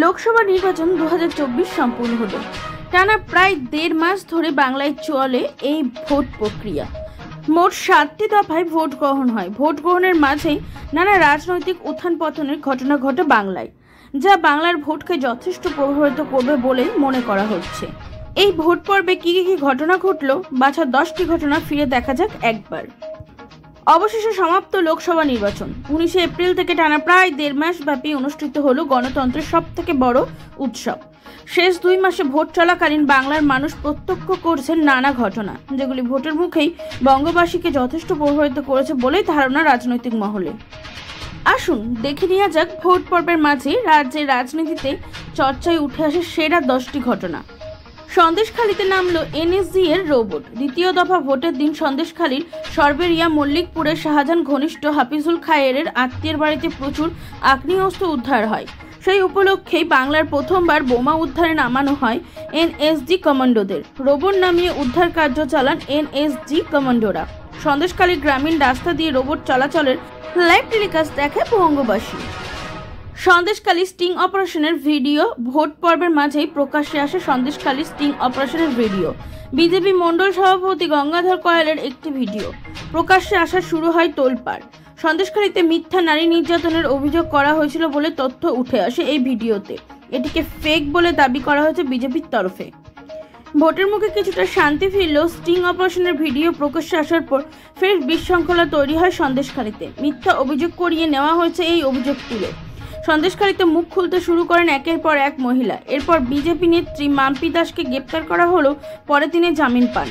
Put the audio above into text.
লোকসভা নির্বাচন 2024 সম্পূর্ণ হলো। টানা প্রায় 1.5 মাস ধরে বাংলায় চলে এই ভোট প্রক্রিয়া। মোট 7টি দফায় ভোট গ্রহণ হয়। ভোট গ্রহণের মাঝেই নানা রাজনৈতিক উত্থান পতনের ঘটনা ঘটে বাংলায়, যা বাংলার ভোটকে যথেষ্ট প্রভাবিত করবে বলে মনে করা হচ্ছে। এই ভোট পর্বে কি কি ঘটনা ঘটলো, বাছা 10টি ঘটনা ফিরে দেখা যাক একবার। অবশেষে সমাপ্ত লোকসভা নির্বাচন। 19 এপ্রিল থেকে টানা প্রায় 1.5 মাস ব্যাপী অনুষ্ঠিত হলো গণতন্ত্রের সবথেকে বড় উৎসব। শেষ 2 মাসে ভোট চলাকালীন বাংলার মানুষ প্রত্যক্ষ করছেন নানা ঘটনা, যেগুলি ভোটের মুখেই বঙ্গবাসীকে যথেষ্ট প্রভাবিত করেছে বলেই ধারণা রাজনৈতিক মহলে। আসুন দেখে নেওয়া যাক ভোট পর্বের মাঝে রাজ্যের রাজনীতিতে চর্চায় উঠে আসে সেরা 10টি ঘটনা। সন্দেশখালীতে নামলো এনএসজি এর রোবট। দ্বিতীয় দফা ভোটের দিন সন্দেশখালীর সরবেরিয়া মল্লিকপুরের শাহজাহান ঘনিষ্ঠ হাফিজুল খায়েরের আত্মীয়ের বাড়িতে প্রচুর আগ্নেয়াস্ত্র উদ্ধার হয়। সেই উপলক্ষেই বাংলার প্রথমবার বোমা উদ্ধারে নামানো হয় এনএসজি কমান্ডোদের। রোবট নামিয়ে উদ্ধার কার্য চালান এনএসজি কমান্ডোরা। সন্দেশখালী গ্রামীণ রাস্তা দিয়ে রোবট চলাচলের লাইভ টেলিকাস্ট দেখে বঙ্গবাসী। সন্দেশখালী স্টিং অপারেশনের ভিডিও। ভোট পর্বের মাঝেই প্রকাশ্যে আসে সন্দেশখালী স্টিং অপারেশনের ভিডিও। বিজেপি মণ্ডল সভাপতি গঙ্গাধর কয়ালের একটি ভিডিও প্রকাশ্যে আসা শুরু হয় তোলপাড়। সন্দেশখালীতে মিথ্যা নারী নির্যাতনের অভিযোগ করা হয়েছিল বলে তথ্য উঠে আসে এই ভিডিওতে। এটিকে ফেক বলে দাবি করা হয়েছে বিজেপির তরফে। ভোটের মুখে কিছুটা শান্তি ফিরলেও স্টিং অপারেশনের ভিডিও প্রকাশ্যে আসার পর ফের বিশৃঙ্খলা তৈরি হয় সন্দেশখালীতে। মিথ্যা অভিযোগ করিয়ে নেওয়া হয়েছে এই অভিযোগ তুলে। সন্দেশখালীতে মুখ খুলতে শুরু করেন একের পর এক মহিলা। এরপর বিজেপি নেত্রী মাম্পি দাসকে গ্রেপ্তার করা হলেও পরে তিনি জামিন পান।